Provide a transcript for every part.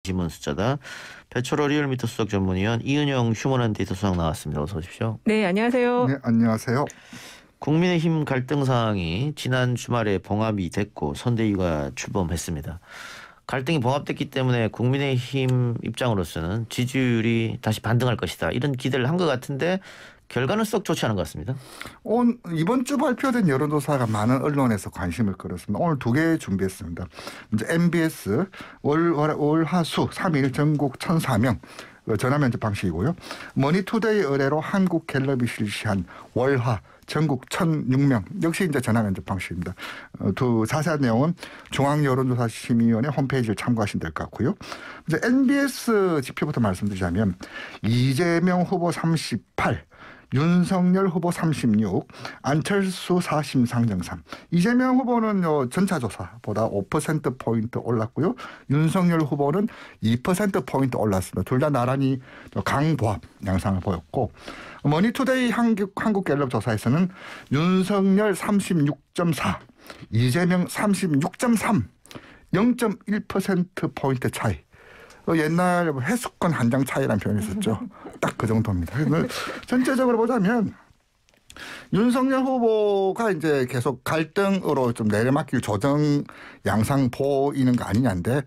신문 숫자다. 배철호 리얼미터 수석 전문위원 이은영 휴먼앤데이터 수석 나왔습니다. 어서 오십시오. 네, 안녕하세요. 네, 안녕하세요. 국민의힘 갈등 상황이 지난 주말에 봉합이 됐고 선대위가 출범했습니다. 갈등이 봉합됐기 때문에 국민의힘 입장으로서는 지지율이 다시 반등할 것이다. 이런 기대를 한 것 같은데 결과는 썩 좋지 않은 것 같습니다. 이번 주 발표된 여론조사가 많은 언론에서 관심을 끌었습니다. 오늘 2개 준비했습니다. 이제 MBS 월화수 3일 전국 1,004명 전화면접 방식이고요. 머니투데이 의뢰로 한국갤럽이 실시한 월화 전국 1,006명 역시 이제 전화면접 방식입니다. 두 자세한 내용은 중앙여론조사심의위원회 홈페이지를 참고하시면 될 것 같고요. 이제 MBS 지표부터 말씀드리자면 이재명 후보 38, 윤석열 후보 36, 안철수 4심 상정삼. 이재명 후보는 전차조사보다 5%포인트 올랐고요. 윤석열 후보는 2%포인트 올랐습니다. 둘 다 나란히 강보합 양상을 보였고, 머니투데이 한국갤럽 조사에서는 윤석열 36.4, 이재명 36.3, 0.1%포인트 차이. 옛날 해수권 한 장 차이라는 표현이 있었죠. 딱 그 정도입니다. 전체적으로 보자면 윤석열 후보가 이제 계속 갈등으로 좀 내려막길 조정 양상 보이는 거 아니냐인데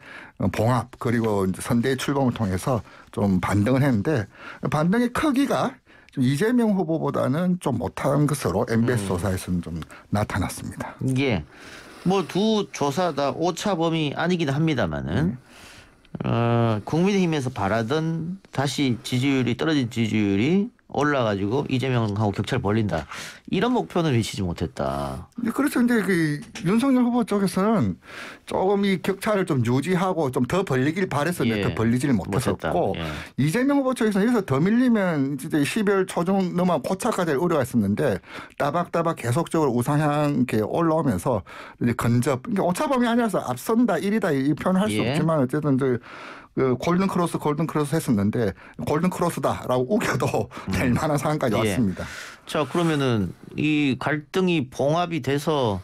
봉합 그리고 이제 선대위 출범을 통해서 좀 반등을 했는데 반등의 크기가 이재명 후보보다는 좀 못한 것으로 MBS 조사에서는 좀 나타났습니다. 이게 뭐 두 조사 다 오차범위 아니긴 합니다만은 국민의힘에서 바라던 다시 지지율이 떨어진 지지율이 올라가지고 이재명하고 격차를 벌린다. 이런 목표는 외치지 못했다. 그렇죠. 근데 그 윤석열 후보 쪽에서는 조금 이 격차를 좀 유지하고 좀 더 벌리길 바랬었는데 더 벌리지를 못했었고 이재명 후보 쪽에서는 여기서 더 밀리면 진짜 12월 초중 넘어 고착화될 우려가 있었는데 따박따박 계속적으로 우상향 이렇게 올라오면서 이제 건접. 그러니까 오차범위 아니라서 앞선다 1위다 이 표현을 할 수 없지만 어쨌든 그 골든 크로스 했었는데 골든 크로스다라고 우겨도 될 만한 상황까지 왔습니다. 자, 그러면은 이 갈등이 봉합이 돼서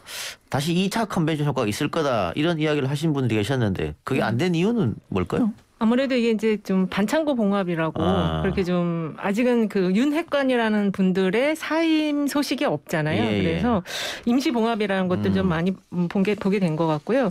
다시 2차 컨벤션 효과가 있을 거다 이런 이야기를 하신 분들이 계셨는데 그게 안 된 이유는 뭘까요? 아무래도 이게 이제 좀 반창고 봉합이라고 그렇게 좀 아직은 그 윤핵관이라는 분들의 사임 소식이 없잖아요. 그래서 임시 봉합이라는 것들 좀 많이 보게 된 것 같고요.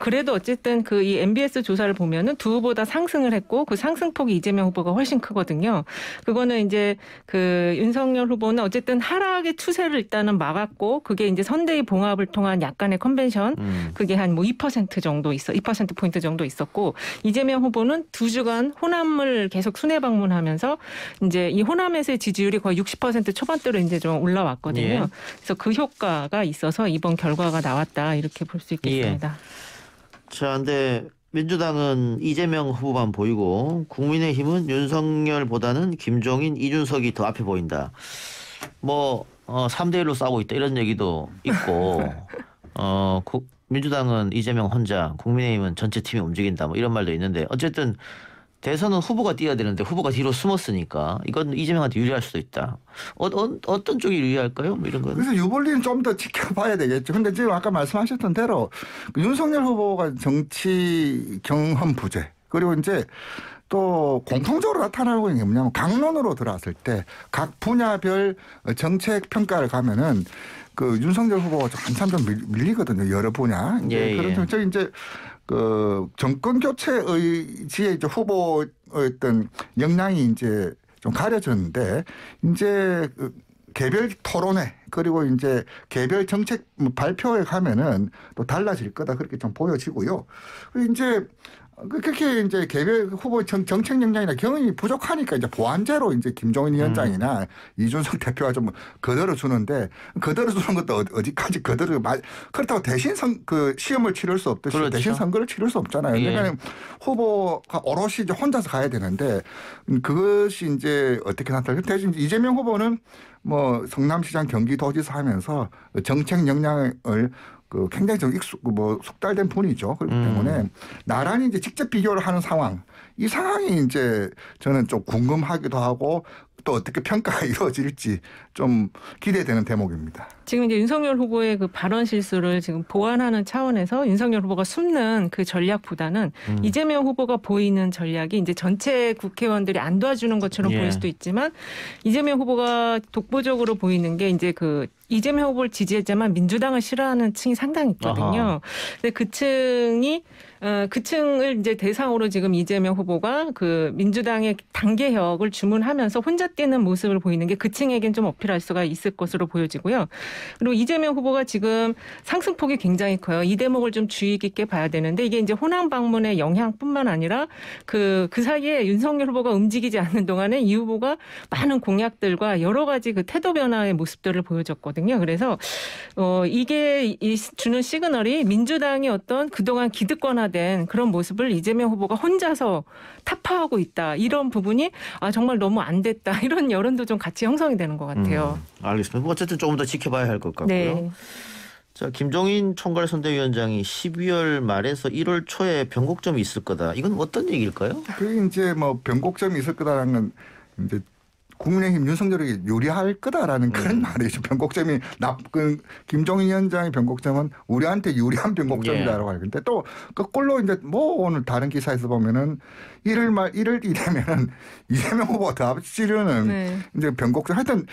그래도 어쨌든 그 이 MBS 조사를 보면은 두 후보 다 상승을 했고 그 상승폭이 이재명 후보가 훨씬 크거든요. 그거는 이제 그 윤석열 후보는 어쨌든 하락의 추세를 일단은 막았고 그게 이제 선대위 봉합을 통한 약간의 컨벤션 그게 한 뭐 2% 정도 2%포인트 정도 있었고 이재명 후보는 2주간 호남을 계속 순회 방문하면서 이제 이 호남에서의 지지율이 거의 60% 초반대로 이제 좀 올라왔거든요. 그래서 그 효과가 있어서 이번 결과가 나왔다 이렇게 볼 수 있겠습니다. 자, 근데 민주당은 이재명 후보만 보이고 국민의힘은 윤석열보다는 김종인, 이준석이 더 앞에 보인다. 뭐 3대1로 싸우고 있다 이런 얘기도 있고 민주당은 이재명 혼자, 국민의힘은 전체 팀이 움직인다 뭐 이런 말도 있는데 어쨌든 대선은 후보가 뛰어야 되는데 후보가 뒤로 숨었으니까 이건 이재명한테 유리할 수도 있다. 어떤 쪽이 유리할까요? 뭐 이런 거. 그래서 유불리는 좀 더 지켜봐야 되겠죠. 근데 지금 아까 말씀하셨던 대로 윤석열 후보가 정치 경험 부재 그리고 이제 또 공통적으로 나타나고 있는 게 뭐냐면 강론으로 들어왔을 때 각 분야별 정책 평가를 가면은 그 윤석열 후보가 한참 좀 밀리거든요. 여러 분야. 그런 저 이제 그 정권 교체 의지의 이제 후보의 어떤 역량이 이제 좀 가려졌는데 이제 그 개별 토론회 그리고 이제 개별 정책 발표에 가면은 또 달라질 거다 그렇게 좀 보여지고요. 이제 그렇게 이제 개별 후보 정책 역량이나 경험이 부족하니까 이제 보완제로 이제 김종인 위원장이나 이준석 대표가 좀 거들어 주는데 거들어 주는 것도 어디까지 그렇다고 대신 그 시험을 치를 수 없듯이 그렇죠. 대신 선거를 치를 수 없잖아요. 그러니까 후보가 오롯이 이제 혼자서 가야 되는데 그것이 이제 어떻게 나타날까? 대신 이재명 후보는 뭐 성남시장 경기도지사 하면서 정책 역량을 굉장히 좀 숙달된 분이죠. 그렇기 때문에 나란히 이제 직접 비교를 하는 상황, 이 상황이 이제 저는 좀 궁금하기도 하고 또 어떻게 평가가 이루어질지 좀 기대되는 대목입니다. 지금 이제 윤석열 후보의 그 발언 실수를 지금 보완하는 차원에서 윤석열 후보가 숨는 그 전략보다는 이재명 후보가 보이는 전략이 이제 전체 국회의원들이 안 도와주는 것처럼 보일 수도 있지만 이재명 후보가 독보적으로 보이는 게 이제 그 이재명 후보를 지지했지만 민주당을 싫어하는 층이 상당히 있거든요. 근데 그 층을 이제 대상으로 지금 이재명 후보가 그 민주당의 단계혁을 주문하면서 혼자 뛰는 모습을 보이는 게 그 층에겐 좀 어필할 수가 있을 것으로 보여지고요. 그리고 이재명 후보가 지금 상승폭이 굉장히 커요. 이 대목을 좀 주의 깊게 봐야 되는데 이게 이제 호남 방문의 영향뿐만 아니라 그 사이에 윤석열 후보가 움직이지 않는 동안에 이 후보가 많은 공약들과 여러 가지 그 태도 변화의 모습들을 보여줬거든요. 그래서 이게 주는 시그널이 민주당이 어떤 그동안 기득권화된 그런 모습을 이재명 후보가 혼자서 타파하고 있다. 이런 부분이 정말 너무 안 됐다. 이런 여론도 좀 같이 형성이 되는 것 같아요. 알겠습니다. 어쨌든 조금 더 지켜봐야 할 것 같고요. 네. 자, 김종인 총괄선대위원장이 12월 말에서 1월 초에 변곡점이 있을 거다. 이건 어떤 얘기일까요? 그게 이제 뭐 변곡점이 있을 거다라는 건 이제 국민의힘 윤석열에게 유리할 거다라는 그런 말이죠. 변곡점이 김종인 위원장의 변곡점은 우리한테 유리한 변곡점이다라고 하는 건데 또 거꾸로 이제 뭐 오늘 다른 기사에서 보면은 1월 이되면은 이재명 후보가 더 앞지르는 이제 변곡점. 하여튼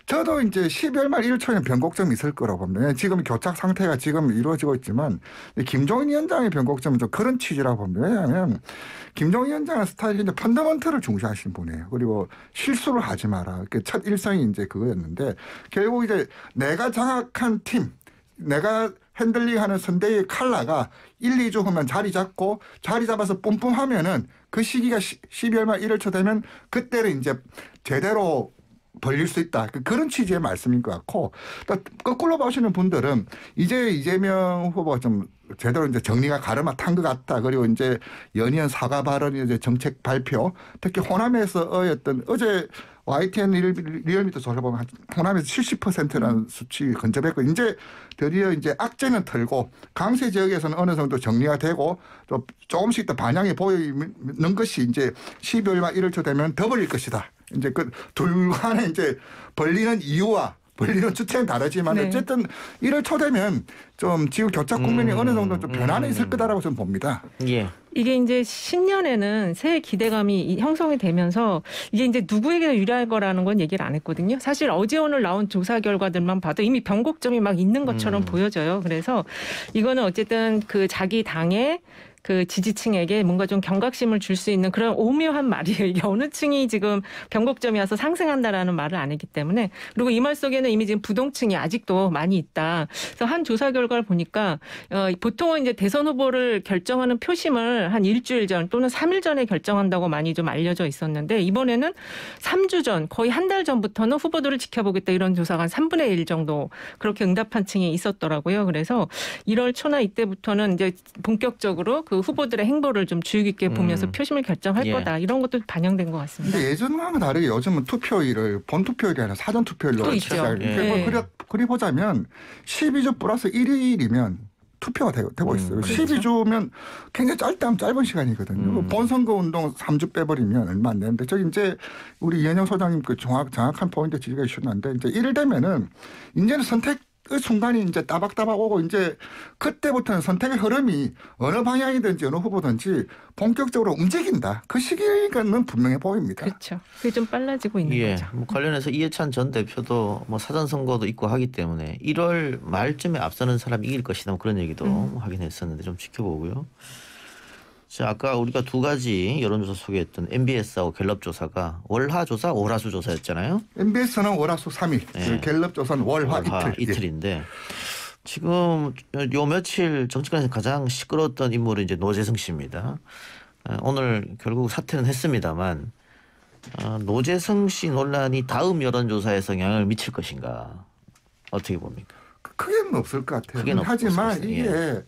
저도 이제 12월 말 1월 초에는 변곡점이 있을 거라고 봅니다. 지금 교착 상태가 지금 이루어지고 있지만 김종인 위원장의 변곡점은 좀 그런 취지라고 봅니다. 왜냐하면 김종인 위원장의 스타일이 이제 펀더먼털을 중시하시는 분이에요. 그리고 실수를 하지 마라. 첫 일성이 이제 그거였는데 결국 이제 내가 장악한 팀, 내가 핸들링하는 선대의 칼라가 1, 2주 후면 자리 잡아서 뿜뿜하면은 그 시기가 12월 말 1월 초 되면 그때는 이제 제대로 벌릴 수 있다. 그런 취지의 말씀인 것 같고 또 거꾸로 보시는 분들은 이제 이재명 후보가 좀 제대로 이제 정리가 가르마탄 것 같다. 그리고 이제 연이은 사과 발언, 이제 정책 발표, 특히 호남에서 어제 YTN 리얼미터 조사 보면 호남에서 70%라는 수치 근접했고 이제 드디어 이제 악재는 털고 강세 지역에서는 어느 정도 정리가 되고 또 조금씩 더 반향이 보이는 것이 이제 12월 말 1월 초 되면 더 벌릴 것이다. 이제 그 둘 간에 이제 벌리는 이유와 벌리는 주체는 다르지만 어쨌든 1월 초 되면 좀 지금 교착 국면이 어느 정도 좀 변화는 있을 거다라고 저는 봅니다. 예. 이게 이제 신년에는 새해 기대감이 형성이 되면서 이게 이제 누구에게 유리할 거라는 건 얘기를 안 했거든요. 사실 어제 오늘 나온 조사 결과들만 봐도 이미 변곡점이 막 있는 것처럼 보여져요. 그래서 이거는 어쨌든 그 자기 당의 그 지지층에게 뭔가 좀 경각심을 줄 수 있는 그런 오묘한 말이에요. 이게 어느 층이 지금 변곡점이 와서 상승한다라는 말을 안 했기 때문에. 그리고 이 말 속에는 이미 지금 부동층이 아직도 많이 있다. 그래서 한 조사 결과를 보니까 보통은 이제 대선 후보를 결정하는 표심을 한 일주일 전 또는 3일 전에 결정한다고 많이 좀 알려져 있었는데 이번에는 3주 전 거의 한 달 전부터는 후보들을 지켜보겠다 이런 조사가 한 3분의 1 정도 그렇게 응답한 층이 있었더라고요. 그래서 1월 초나 이때부터는 이제 본격적으로 그 후보들의 행보를 좀 주의 깊게 보면서 표심을 결정할 거다. 이런 것도 반영된 것 같습니다. 근데 예전과는 다르게 요즘은 투표일을 본투표일이 아니라 사전투표일로 그리 보자면 12주 플러스 1일이면 투표가 되고 있어요. 그렇죠. 12주면 굉장히 짧은 시간이거든요. 본선거 운동 3주 빼버리면 얼마 안 되는데 저기 이제 우리 이현영 소장님 그 정확한 포인트 지적해 주셨는데 이제 이를 되면은 이제는 선택 그 순간이 이제 따박따박 오고 이제 그때부터는 선택의 흐름이 어느 방향이든지 어느 후보든지 본격적으로 움직인다. 그 시기가는 분명해 보입니다. 그렇죠. 그게 좀 빨라지고 있는 거죠. 뭐 관련해서 이해찬 전 대표도 뭐 사전 선거도 있고 하기 때문에 1월 말쯤에 앞서는 사람이 이길 것이다. 뭐 그런 얘기도 하긴 했었는데 좀 지켜보고요. 자, 아까 우리가 두 가지 여론조사 소개했던 MBS하고 갤럽조사가 월화조사, 월화수조사였잖아요. MBS는 월화수 3일, 갤럽조사는 월화 이틀인데 지금 요 며칠 정치권에서 가장 시끄러웠던 인물은 이제 노재성 씨입니다. 오늘 결국 사퇴는 했습니다만 노재성 씨 논란이 다음 여론조사에서 영향을 미칠 것인가 어떻게 봅니까? 크게는 없을 것 같아요. 하지만 이게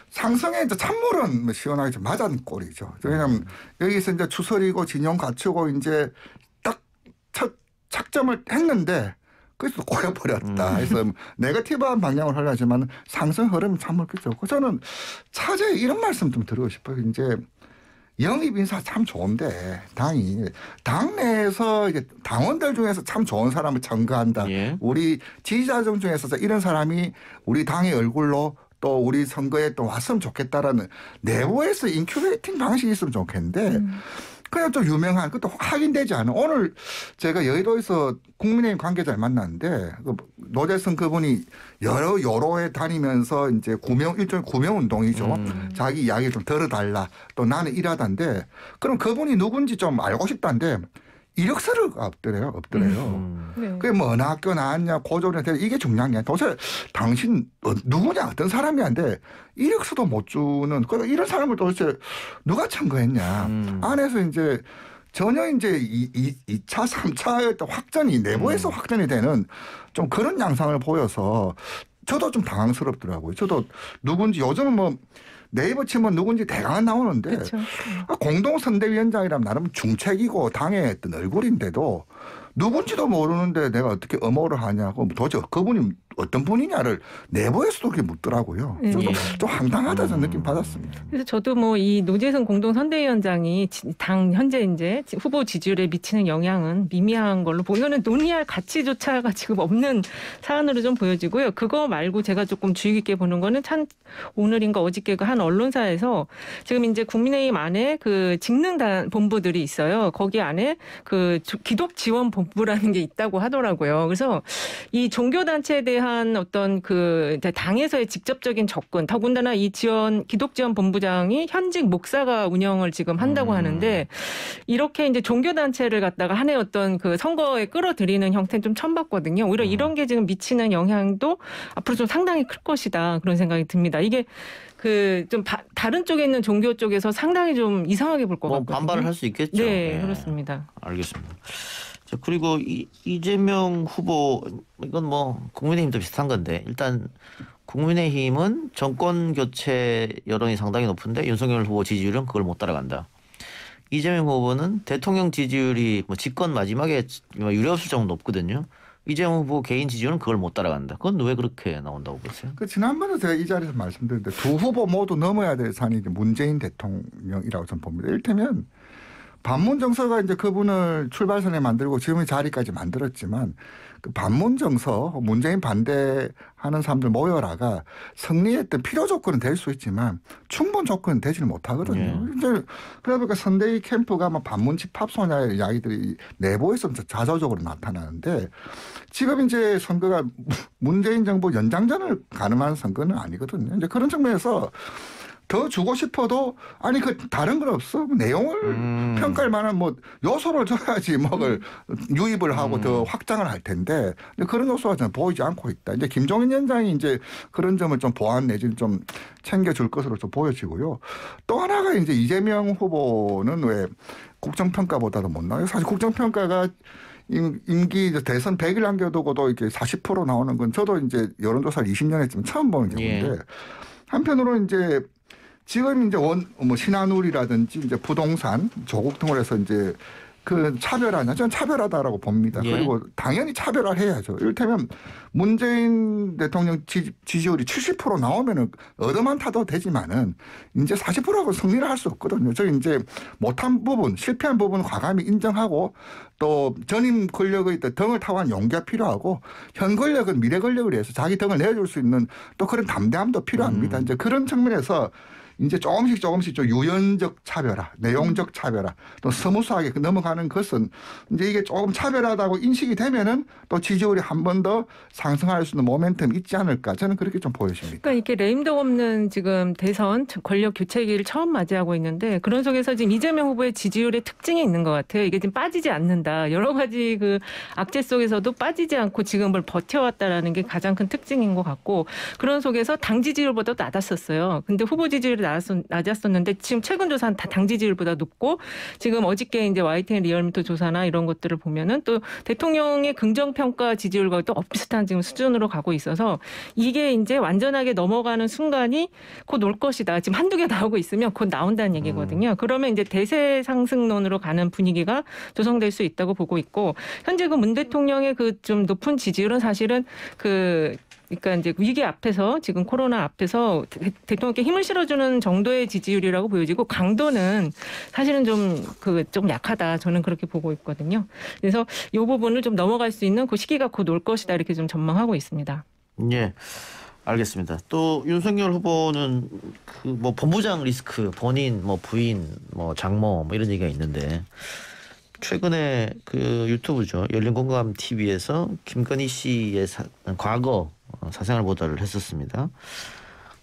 상승에 이제 찬물은 시원하게 좀 맞은 꼴이죠. 왜냐하면 여기서 이제 추설이고 진영 갖추고 이제 딱 첫 착점을 했는데 그래서 꼬여버렸다. 그래서 네거티브한 방향을 하려지만 상승 흐름이 찬물 그죠. 저는 차제에 이런 말씀 좀 드리고 싶어요. 이제 영입 인사 참 좋은데 당 내에서 이제 당원들 중에서 참 좋은 사람을 청구한다. 예. 우리 지지자들 중에서 이런 사람이 우리 당의 얼굴로 또 우리 선거에 또 왔으면 좋겠다라는 내부에서 인큐베이팅 방식이 있으면 좋겠는데 그냥 좀 유명한 그것도 확인되지 않은 오늘 제가 여의도에서 국민의힘 관계자를 만났는데 노재성 그분이 여러 요로에 다니면서 이제 일종의 구명 운동이죠. 자기 이야기 좀 들어달라. 또 나는 일하다인데 그럼 그분이 누군지 좀 알고 싶다는데 이력서가 없더래요. 네. 그게 뭐 어느 학교 나왔냐 고졸이냐 이게 중요한 게 아니라 도대체 당신 누구냐 어떤 사람이냐인데 이력서도 못 주는 이런 사람을 도대체 누가 청구했냐. 안에서 이제 전혀 이제 2차 3차의 확전이 내부에서 확전이 되는 좀 그런 양상을 보여서 저도 좀 당황스럽더라고요. 저도 누군지 요즘은 뭐 네이버 치면 누군지 대강 나오는데 공동선대위원장이라면 나름 중책이고 당의 어떤 얼굴인데도 누군지도 모르는데 내가 어떻게 엄호를 하냐고 도대체 그분이 어떤 분이냐를 내부에서도 그렇게 묻더라고요. 저도 좀 황당하다 저는 느낌 받았습니다. 그래서 저도 뭐 이 노재성 공동선대위원장이 당 현재 이제 후보 지지율에 미치는 영향은 미미한 걸로 보이는 논의할 가치조차가 지금 없는 사안으로 좀 보여지고요. 그거 말고 제가 조금 주의 깊게 보는 거는 참 오늘인가 어저께 그 한 언론사에서 지금 이제 국민의힘 안에 그 직능 본부들이 있어요. 거기 안에 그 기독 지원 본부라는 게 있다고 하더라고요. 그래서 이 종교 단체에 대한 어떤 그 당에서의 직접적인 접근, 더군다나 이 기독 지원 본부장이 현직 목사가 운영을 지금 한다고 하는데 이렇게 이제 종교 단체를 갖다가 한 해 어떤 그 선거에 끌어들이는 형태는 좀 처음 봤거든요. 오히려 이런 게 지금 미치는 영향도 앞으로 좀 상당히 클 것이다 그런 생각이 듭니다. 이게 그 좀 다른 쪽에 있는 종교 쪽에서 상당히 좀 이상하게 볼 것 같거든요. 반발을 할 수 있겠죠. 네, 그렇습니다. 알겠습니다. 자, 그리고 이재명 후보 이건 뭐 국민의힘도 비슷한 건데 일단 국민의힘은 정권 교체 여론이 상당히 높은데 윤석열 후보 지지율은 그걸 못 따라간다. 이재명 후보는 대통령 지지율이 뭐 집권 마지막에 유례없을 정도 높거든요. 이재명 후보 개인 지지율은 그걸 못 따라간다. 그건 왜 그렇게 나온다고 보세요? 지난번에 제가 이 자리에서 말씀드렸는데 두 후보 모두 넘어야 될 산이 이제 문재인 대통령이라고 저는 봅니다. 이를테면 반문 정서가 이제 그분을 출발선에 만들고 지금의 자리까지 만들었지만 그 반문 정서, 문재인 반대하는 사람들 모여라가 승리했던 필요 조건은 될 수 있지만 충분 조건은 되지를 못하거든요. 이제 그러니까 선대위 캠프가 뭐 반문 집합소냐의 이야기들이 내부에서 자조적으로 나타나는데 지금 이제 선거가 문재인 정부 연장전을 가늠한 선거는 아니거든요. 이제 그런 측면에서 더 주고 싶어도 아니 그 다른 건 없어 내용을 평가할 만한 뭐 요소를 줘야지 뭐를 유입을 하고 더 확장을 할 텐데 그런 요소가 저는 보이지 않고 있다. 이제 김종인 위원장이 이제 그런 점을 좀 보완 내지는 좀 챙겨줄 것으로 좀 보여지고요. 또 하나가 이제 이재명 후보는 왜 국정평가보다도 못 나와요. 사실 국정평가가 임기 대선 100일 남겨두고도 이렇게 40% 나오는 건 저도 이제 여론조사를 20년 했지만 처음 보는 경우인데 한편으로 이제 지금 이제 신한울이라든지 이제 부동산 조국 등을 해서 이제 그 차별하냐? 저는 차별하다라고 봅니다. 그리고 당연히 차별화를 해야죠. 이를테면 문재인 대통령 지지율이 70% 나오면은 얻어만 타도 되지만은 이제 40%하고 승리를 할 수 없거든요. 저 이제 못한 부분, 실패한 부분은 과감히 인정하고 또 전임 권력의 등을 타고 한 용기가 필요하고 현 권력은 미래 권력을 위해서 자기 등을 내줄 수 있는 또 그런 담대함도 필요합니다. 이제 그런 측면에서 이제 조금씩 좀 유연적 차별화, 내용적 차별화, 또 스무스하게 넘어가는 것은 이제 이게 조금 차별하다고 인식이 되면은 또 지지율이 한 번 더 상승할 수 있는 모멘텀이 있지 않을까 저는 그렇게 좀 보여집니다. 그러니까 이렇게 레임덕 없는 지금 대선 권력 교체기를 처음 맞이하고 있는데 그런 속에서 지금 이재명 후보의 지지율의 특징이 있는 것 같아요. 이게 지금 빠지지 않는다. 여러 가지 그 악재 속에서도 빠지지 않고 지금을 버텨왔다라는 게 가장 큰 특징인 것 같고 그런 속에서 당 지지율보다도 낮았었어요. 근데 후보 지지율이 낮았었는데 지금 최근 조사는 다 당 지지율보다 높고 지금 어저께 이제 YTN 리얼미터 조사나 이런 것들을 보면은 또 대통령의 긍정평가 지지율과 또 비슷한 지금 수준으로 가고 있어서 이게 이제 완전하게 넘어가는 순간이 곧 올 것이다. 지금 한두 개 나오고 있으면 곧 나온다는 얘기거든요. 그러면 이제 대세 상승론으로 가는 분위기가 조성될 수 있다고 보고 있고 현재 그 문 대통령의 그 좀 높은 지지율은 사실은 그 그러니까 이제 위기 앞에서 지금 코로나 앞에서 대통령께 힘을 실어주는 정도의 지지율이라고 보여지고 강도는 사실은 좀 약하다. 저는 그렇게 보고 있거든요. 그래서 이 부분을 좀 넘어갈 수 있는 그 시기가 곧 올 것이다. 이렇게 좀 전망하고 있습니다. 예. 알겠습니다. 또 윤석열 후보는 그 뭐 본부장 리스크, 본인, 뭐 부인, 뭐 장모 뭐 이런 얘기가 있는데 최근에 그 유튜브죠. 열린공감 TV에서 김건희 씨의 과거 사생활 보도를 했었습니다.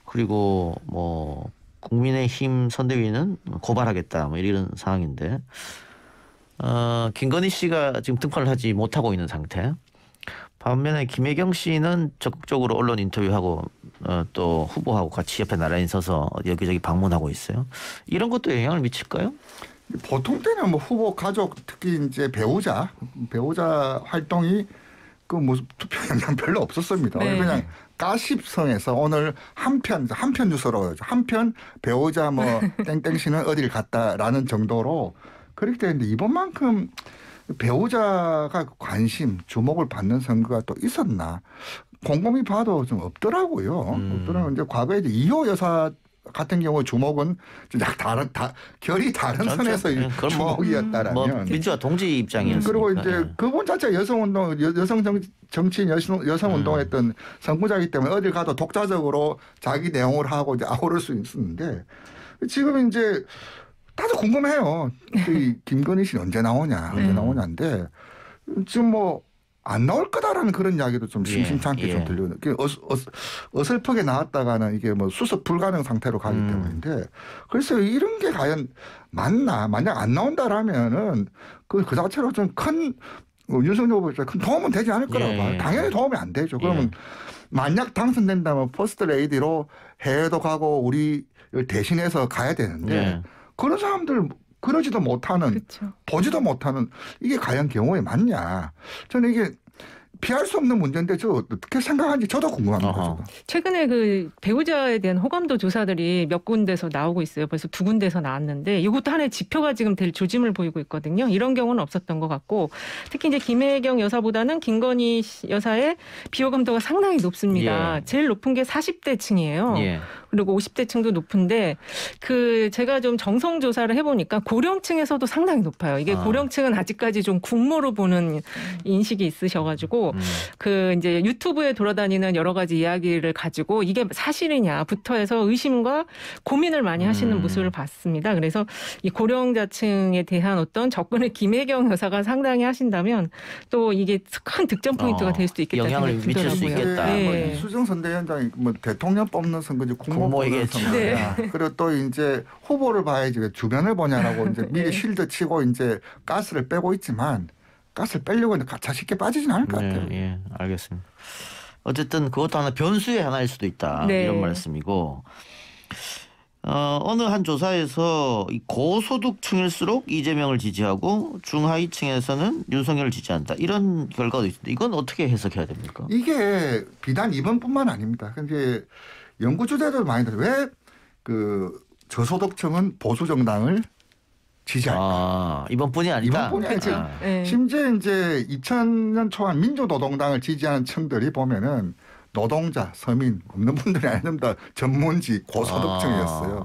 그리고 뭐 국민의힘 선대위는 고발하겠다 뭐 이런 상황인데 김건희 씨가 지금 등판을 하지 못하고 있는 상태. 반면에 김혜경 씨는 적극적으로 언론 인터뷰하고 또 후보하고 같이 옆에 나란히 서서 여기저기 방문하고 있어요. 이런 것도 영향을 미칠까요? 보통 때는 뭐 후보 가족 특히 이제 배우자 활동이 그 무슨 투표 영향 별로 없었습니다. 네. 그냥 가십성에서 오늘 한편 뉴스로 하죠. 한편 배우자 뭐 땡땡 씨는 어딜 갔다라는 정도로 그렇게 되는데 이번만큼 배우자가 관심, 주목을 받는 선거가 또 있었나? 곰곰이 봐도 좀 없더라고요. 없더라고요. 이제 과거에 이제 이호 여사 같은 경우 주목은 결이 다른 선에서 주목이었다라면 뭐 민주화 동지 입장이었으니까. 그리고 이제 그분 자체가 여성운동, 여성 정치인 여성운동했던 선구자이기 때문에 어딜 가도 독자적으로 자기 내용을 하고 이제 아우를 수 있었는데 지금 이제 다들 궁금해요. 이 김건희 씨는 언제 나오냐인데 지금 뭐 안 나올 거다라는 그런 이야기도 좀 심심찮게 좀 들리는. 어설프게 나왔다가는 이게 뭐 수습 불가능 상태로 가기 때문인데 그래서 이런 게 과연 맞나? 만약 안 나온다라면은 그 자체로 좀 큰 윤석열 후보에 큰 도움은 되지 않을 거라고 봐요. 당연히 도움이 안 되죠. 그러면 만약 당선된다면 퍼스트 레이디로 해외도 가고 우리 대신해서 가야 되는데 그런 사람들 그러지도 못하는 그렇죠. 보지도 못하는 이게 과연 경우에 맞냐. 저는 이게 피할 수 없는 문제인데 저 어떻게 생각하는지 저도 궁금합니다. 저도. 최근에 그 배우자에 대한 호감도 조사들이 몇 군데서 나오고 있어요. 벌써 2군데서 나왔는데 이것도 하나의 지표가 지금 될 조짐을 보이고 있거든요. 이런 경우는 없었던 것 같고 특히 이제 김혜경 여사보다는 김건희 여사의 비호감도가 상당히 높습니다. 제일 높은 게 40대층이에요. 그리고 50대층도 높은데 제가 좀 정성 조사를 해보니까 고령층에서도 상당히 높아요. 이게 고령층은 아직까지 좀 국모로 보는 인식이 있으셔가지고 이제 유튜브에 돌아다니는 여러 가지 이야기를 가지고 이게 사실이냐부터 해서 의심과 고민을 많이 하시는 모습을 봤습니다. 그래서 이 고령자층에 대한 어떤 접근을 김혜경 여사가 상당히 하신다면 또 이게 큰 득점 포인트가 될 수도 있겠다. 영향을 미칠 수 있겠다. 뭐 이수정 선대위원장이 뭐 대통령 뽑는 선거지 국모이겠지. 그리고 또 이제 후보를 봐야지 왜 주변을 보냐라고 이제 미리 실드 치고 이제 가스를 빼고 있지만 가스를 빼려고 하는데 가차 쉽게 빠지지는 않을 것 같아요. 예, 알겠습니다. 어쨌든 그것도 하나 변수의 하나일 수도 있다. 이런 말씀이고 어느 한 조사에서 고소득층일수록 이재명을 지지하고 중하위층에서는 윤석열을 지지한다. 이런 결과도 있습니다. 이건 어떻게 해석해야 됩니까? 이게 비단 이번뿐만 아닙니다. 이제 연구 주제들 많이 들어요. 왜 그 저소득층은 보수 정당을 지지할까? 이번뿐이 아니다. 이번뿐이 아니죠. 심지어 이제 2000년 초반 민주노동당을 지지하는 층들이 보면은 노동자, 서민 없는 분들이 아닙니다. 전문직, 고소득층이었어요.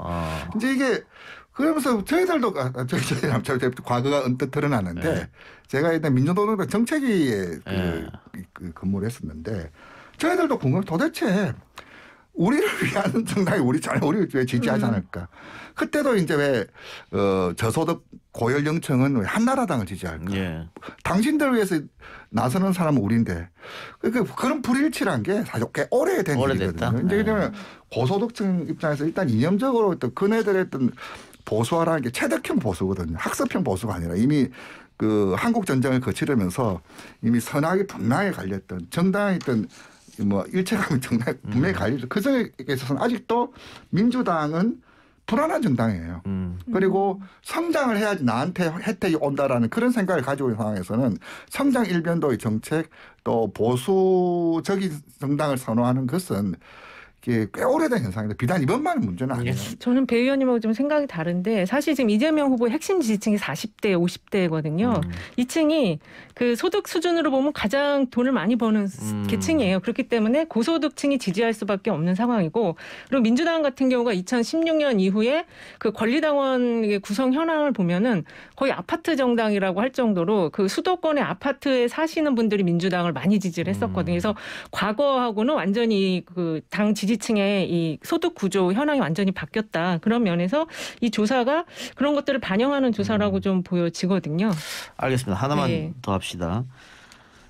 이제 이게 그러면서 저희들도 저희 과거가 언뜻 드러나는데 제가 일단 민주노동당 정책위에 근무를 했었는데 저희들도 궁금해. 도대체 우리를 위한 정당이 우리를 왜 지지하지 않을까? 그때도 이제 왜 저소득 고연령층은 왜 한나라당을 지지할까? 당신들을 위해서 나서는 사람은 우리인데 그런 불일치란 게 사실 꽤 오래된 일이거든요. 이제 그러면 고소득층 입장에서 일단 이념적으로 또 그네들의 어떤 보수화라는 게 체득형 보수거든요. 학습형 보수가 아니라 이미 그 한국 전쟁을 거치려면서 이미 선악이 분명히 갈렸던 정당의 있던 뭐 일체감이 정말 분명히 갈리죠. 그 점에 있어서는 아직도 민주당은 불안한 정당이에요. 그리고 성장을 해야지 나한테 혜택이 온다라는 그런 생각을 가지고 있는 상황에서는 성장 일변도의 정책 또 보수적인 정당을 선호하는 것은 꽤 오래된 현상인데 비단 이번만은 문제는 아니에요. 저는 배 의원님하고 좀 생각이 다른데 사실 지금 이재명 후보의 핵심 지지층이 40대, 50대거든요. 이 층이 그 소득 수준으로 보면 가장 돈을 많이 버는 계층이에요. 그렇기 때문에 고소득층이 지지할 수밖에 없는 상황이고 그리고 민주당 같은 경우가 2016년 이후에 그 권리당원 구성 현황을 보면은 거의 아파트 정당이라고 할 정도로 그 수도권의 아파트에 사시는 분들이 민주당을 많이 지지를 했었거든요. 그래서 과거하고는 완전히 그 당 지지층의 이 소득 구조 현황이 완전히 바뀌었다. 그런 면에서 이 조사가 그런 것들을 반영하는 조사라고 좀 보여지거든요. 알겠습니다. 하나만 네. 더 합시다.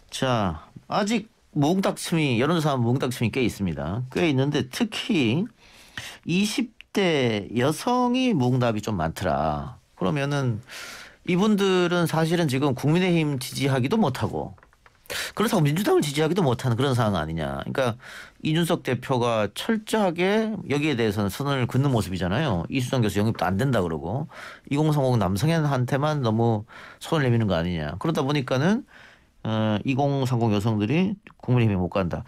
자, 아직 무응답층이 여론조사 무응답층이 꽤 있습니다. 꽤 있는데 특히 20대 여성이 무응답이 좀 많더라. 그러면은 이분들은 사실은 지금 국민의힘 지지하기도 못하고 그렇다고 민주당을 지지하기도 못하는 그런 상황 아니냐. 그러니까 이준석 대표가 철저하게 여기에 대해서는 선을 긋는 모습이잖아요. 이수정 교수 영입도 안 된다 그러고 2030 남성한테만 너무 손을 내미는 거 아니냐. 그러다 보니까는 2030 여성들이 국민의힘에 못 간다.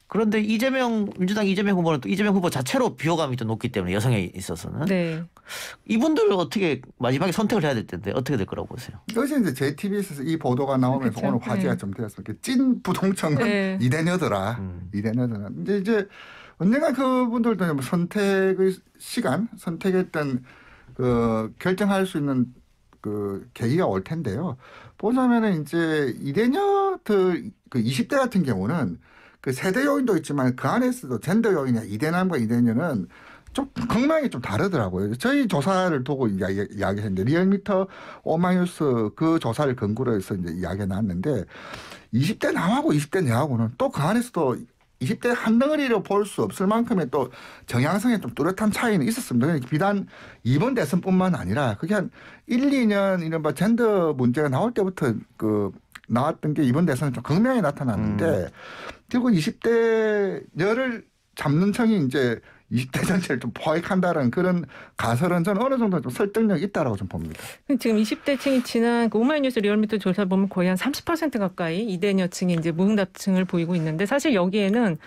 그런데 민주당 이재명 후보는 또 이재명 후보 자체로 비호감이 또 높기 때문에 여성에 있어서는 네. 이분들을 어떻게 마지막에 선택을 해야 될 텐데 어떻게 될 거라고 보세요? 이것이 이제 JTBC에서 이 보도가 나오면서 그렇죠. 오늘 화제가 좀 되었어요. 찐 부동층은 네. 이대녀더라. 이대녀더라. 이제 언젠가 그분들도 선택의 시간, 선택했던 그 결정할 수 있는 그 계기가 올 텐데요. 보자면은 이제 이대녀들 그 20대 같은 경우는 그 세대 요인도 있지만 그 안에서도 젠더 요인이나 이대남과 이대녀는 좀 극명히 좀 다르더라고요. 저희 조사를 두고 이야기했는데 리얼미터 오마이뉴스 그 조사를 근거로 해서 이제 이야기가 나왔는데 20대 남하고 20대 여하고는 또 그 안에서도 20대 한 덩어리로 볼 수 없을 만큼의 또 정향성에 좀 뚜렷한 차이는 있었습니다. 비단 이번 대선뿐만 아니라 그게 한 1, 2년 이른바 젠더 문제가 나올 때부터 그 나왔던 게 이번 대선은 좀 극명히 나타났는데 결국 20대녀를 잡는 층이 이제 20대 전체를 좀 포획한다는 그런 가설은 저는 어느 정도 좀 설득력이 있다라고 좀 봅니다. 지금 20대층이 지난 그 오마이뉴스 리얼미터 조사 보면 거의 한 30% 가까이 이대녀층이 이제 무응답층을 보이고 있는데 사실 여기에는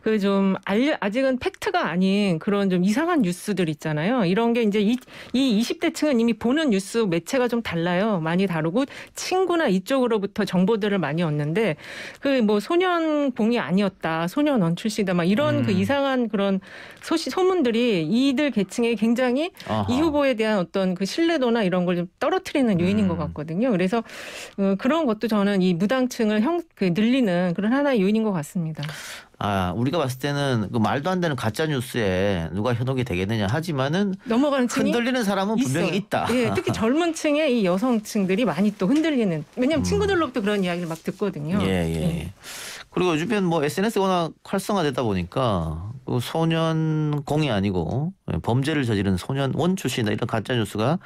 그 좀 아직은 팩트가 아닌 그런 좀 이상한 뉴스들 있잖아요. 이런 게 이제 이 20대층은 이미 보는 뉴스 매체가 좀 달라요. 많이 다르고 친구나 이쪽으로부터 정보들을 많이 얻는데 그 뭐 소년공이 아니었다, 소년원 출시다, 막 이런 그 이상한 그런 소문들이 이들 계층에 굉장히 아하. 이 후보에 대한 어떤 그 신뢰도나 이런 걸 좀 떨어뜨리는 요인인 것 같거든요. 그래서 그런 것도 저는 이 무당층을 늘리는 그런 하나의 요인인 것 같습니다. 우리가 봤을 때는 그 말도 안 되는 가짜 뉴스에 누가 현혹이 되겠느냐 하지만은 넘어가는 층이 흔들리는 사람은 분명히 있어요. 있다. 예, 특히 젊은 층의 이 여성층들이 많이 또 흔들리는. 왜냐하면 친구들로부터 그런 이야기를 막 듣거든요. 예. 그리고 요즘엔 뭐 SNS가 워낙 활성화되다 보니까 그 소년공이 아니고 범죄를 저지른 소년원 출신이다 이런 가짜 뉴스가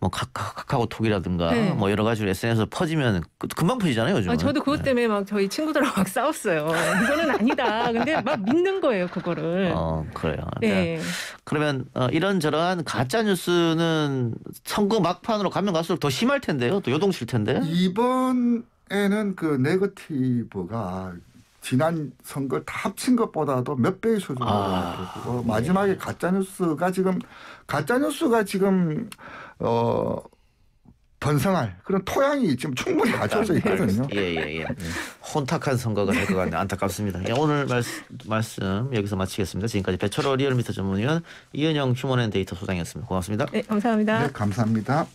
뭐 카카오톡이라든가 네. 뭐 여러 가지로 SNS로 퍼지면 금방 퍼지잖아요 요즘. 저도 그것 때문에 막 저희 친구들하고 막 싸웠어요. 이거는 아니다. 근데 막 믿는 거예요 그거를. 그래요. 네. 그러면 이런저런 가짜 뉴스는 선거 막판으로 가면 갈수록 더 심할 텐데요. 또 요동칠 텐데. 이번에는 그 네거티브가 지난 선거 다 합친 것보다도 몇 배의 수준으로 나왔고 마지막에 가짜뉴스가 지금 번성할 그런 토양이 지금 충분히 갖춰져 있거든요. 예. 혼탁한 선거가 될 것 같네. 안타깝습니다. 오늘 말씀 여기서 마치겠습니다. 지금까지 배철호 리얼미터 전문위원 이은영 휴먼앤데이터 소장이었습니다. 고맙습니다. 네, 감사합니다. 네, 감사합니다.